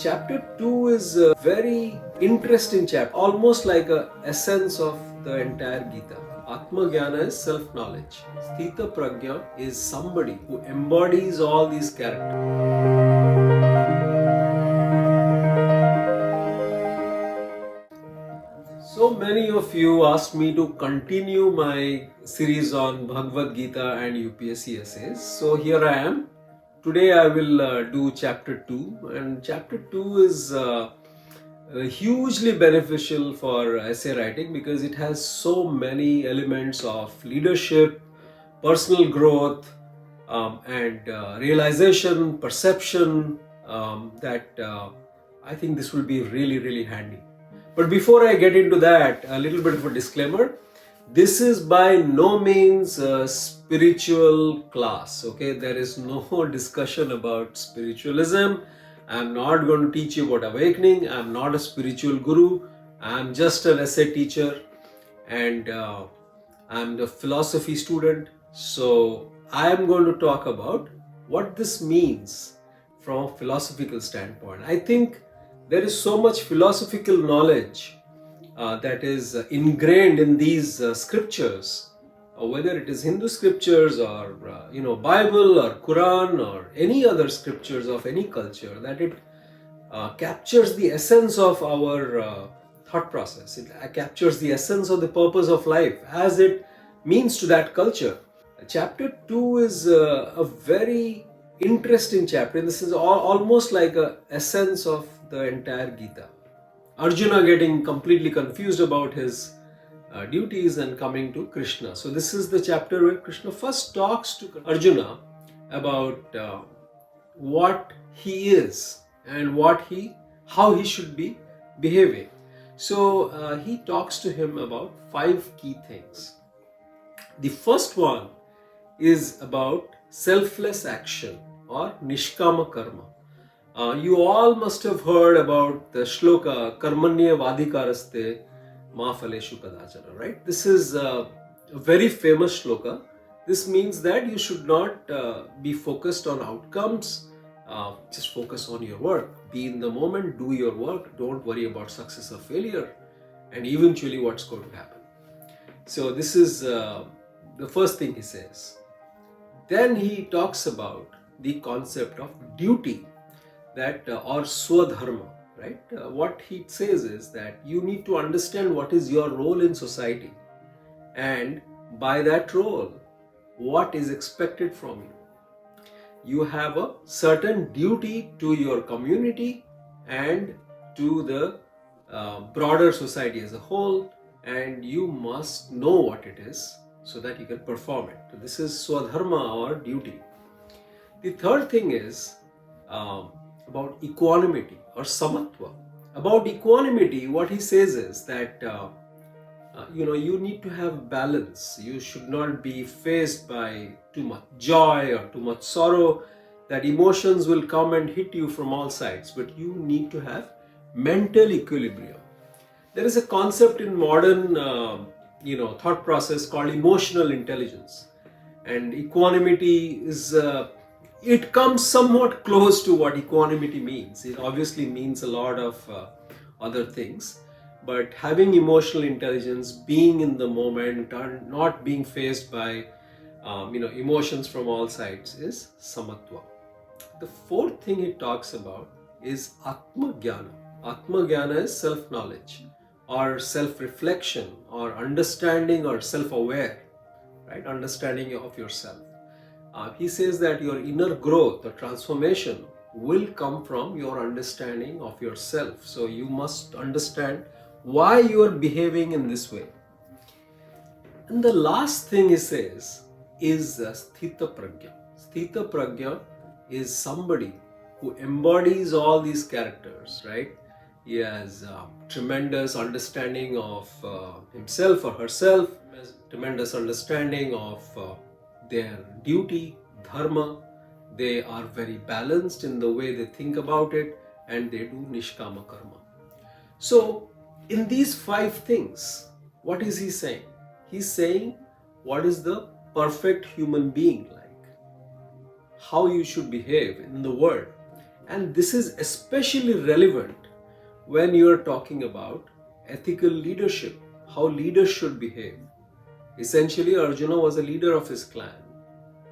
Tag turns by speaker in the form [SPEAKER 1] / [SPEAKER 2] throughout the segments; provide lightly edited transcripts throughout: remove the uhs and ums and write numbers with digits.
[SPEAKER 1] Chapter 2 is a very interesting chapter, almost like a essence of the entire Gita. Atma Gyana is self-knowledge. Sthitapragya is somebody who embodies all these characters. So many of you asked me to continue my series on Bhagavad Gita and UPSC essays. So here I am. Today I will do Chapter 2, and Chapter 2 is hugely beneficial for essay writing because it has so many elements of leadership, personal growth, and realization, perception that I think this will be really handy. But before I get into that, a little bit of a disclaimer. This is by no means a spiritual class, okay? There is no discussion about spiritualism. I'm not going to teach you about awakening. I'm not a spiritual guru. I'm just an essay teacher, and I'm the philosophy student. So I'm going to talk about what this means from a philosophical standpoint. I think there is so much philosophical knowledge that is ingrained in these scriptures, whether it is Hindu scriptures or Bible or Quran or any other scriptures of any culture, that it captures the essence of our thought process. It captures the essence of the purpose of life as it means to that culture. Chapter 2 is a very interesting chapter. This is almost like a essence of the entire Gita. Arjuna getting completely confused about his duties and coming to Krishna. So this is the chapter where Krishna first talks to Arjuna about what he is and how he should be behaving. So he talks to him about 5 key things. The first one is about selfless action or Nishkama Karma. You all must have heard about the shloka Karmanya Vadhikaraste Ma Phaleshu Kadachana, right? This is a very famous shloka. This means that you should not be focused on outcomes, just focus on your work. Be in the moment, do your work, don't worry about success or failure, and eventually what's going to happen. So this is the first thing he says. Then he talks about the concept of duty, that or Swadharma, right? What he says is that you need to understand what is your role in society, and by that role, what is expected from you. You have a certain duty to your community and to the broader society as a whole, and you must know what it is so that you can perform it. So this is Swadharma or duty. The third thing is about equanimity or Samatva. About equanimity, what he says is that you need to have balance. You should not be faced by too much joy or too much sorrow. That emotions will come and hit you from all sides, but you need to have mental equilibrium. There is a concept in modern thought process called emotional intelligence, and equanimity is it comes somewhat close to what equanimity means. It obviously means a lot of other things, but having emotional intelligence, being in the moment, and not being faced by emotions from all sides is Samatva. The fourth thing he talks about is Atma Gyana. Atma Gyana is self-knowledge or self-reflection or understanding or self-aware, right? Understanding of yourself. He says that your inner growth or transformation will come from your understanding of yourself. So you must understand why you are behaving in this way. And the last thing he says is Sthitapragya. Sthitapragya is somebody who embodies all these characters, right? He has tremendous understanding of himself or herself, tremendous understanding of their duty, dharma. They are very balanced in the way they think about it, and they do Nishkama Karma. So, in these 5 things, what is he saying? He's saying what is the perfect human being like, how you should behave in the world. And this is especially relevant when you are talking about ethical leadership, how leaders should behave. Essentially, Arjuna was a leader of his clan,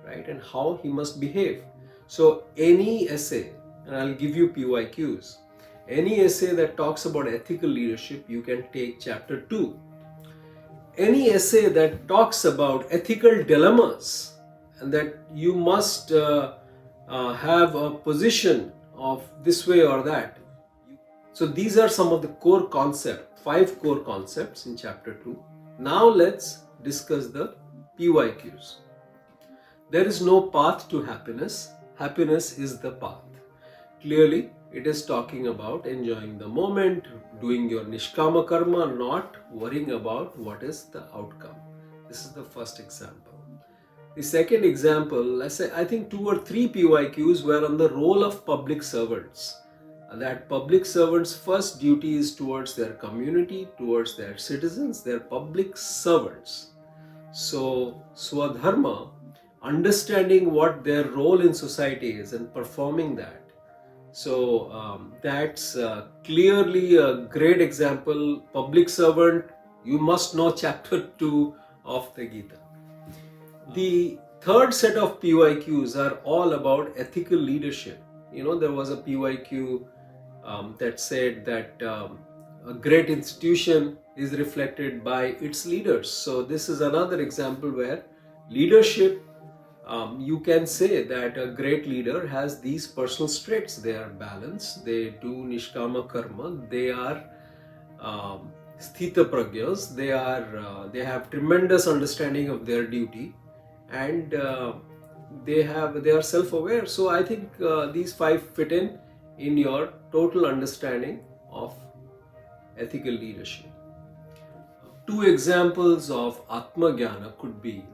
[SPEAKER 1] right? And how he must behave. So any essay, and I'll give you PYQs, any essay that talks about ethical leadership, you can take chapter 2. Any essay that talks about ethical dilemmas and that you must have a position of this way or that. So these are some of the core concepts, 5 core concepts in chapter 2. Now let's discuss the PYQs. There is no path to happiness. Happiness is the path. Clearly, it is talking about enjoying the moment, doing your Nishkama Karma, not worrying about what is the outcome. This is the first example. The second example, I think 2 or 3 PYQs were on the role of public servants. That public servants' first duty is towards their community, towards their citizens, their public servants. So, Swadharma, understanding what their role in society is and performing that. So that's clearly a great example. Public servant, you must know chapter 2 of the Gita. The third set of PYQs are all about ethical leadership. There was a PYQ that said that a great institution is reflected by its leaders. So this is another example where leadership, you can say that a great leader has these personal traits. They are balanced, they do Nishkama Karma, they are Sthitapragyas, they have tremendous understanding of their duty, and they are self-aware. So I think these 5 fit in your total understanding of ethical leadership. 2 examples of Atma Gyana could be,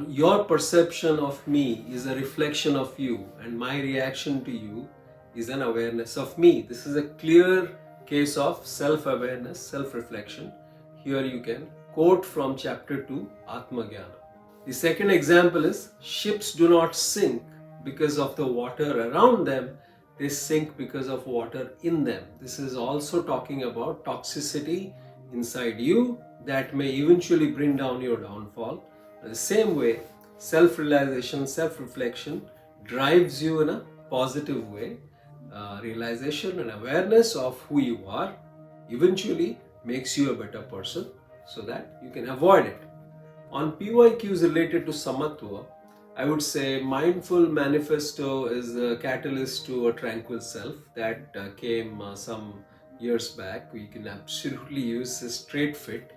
[SPEAKER 1] your perception of me is a reflection of you, and my reaction to you is an awareness of me. This is a clear case of self-awareness, self-reflection. Here you can quote from chapter 2, Atma Gyana. The second example is, ships do not sink because of the water around them, they sink because of water in them. This is also talking about toxicity inside you that may eventually bring down your downfall. In the same way, self-realization, self-reflection drives you in a positive way. Realization and awareness of who you are eventually makes you a better person, so that you can avoid it. On PYQs related to Samatva, I would say Mindful Manifesto is a catalyst to a tranquil self that came some years back. We can absolutely use a straight fit.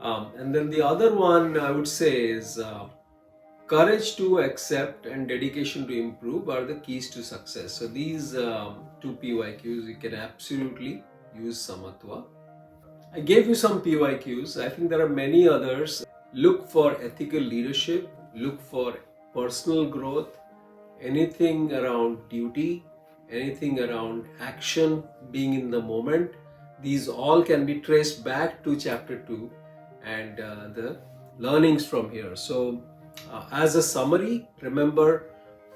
[SPEAKER 1] And then the other one I would say is courage to accept and dedication to improve are the keys to success. So these 2 PYQs, you can absolutely use Samatva. I gave you some PYQs. I think there are many others. Look for ethical leadership, look for personal growth, anything around duty, anything around action, being in the moment. These all can be traced back to chapter 2 and the learnings from here. So as a summary, remember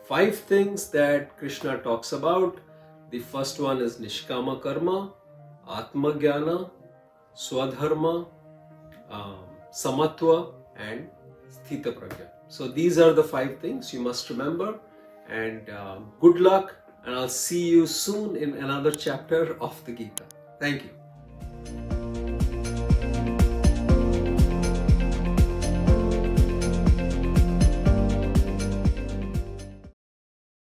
[SPEAKER 1] 5 things that Krishna talks about. The first one is Nishkama Karma, Atma Gyana, Swadharma, Samatva, and Sthitapragya. So these are the 5 things you must remember, and good luck, and I'll see you soon in another chapter of the Gita. Thank you.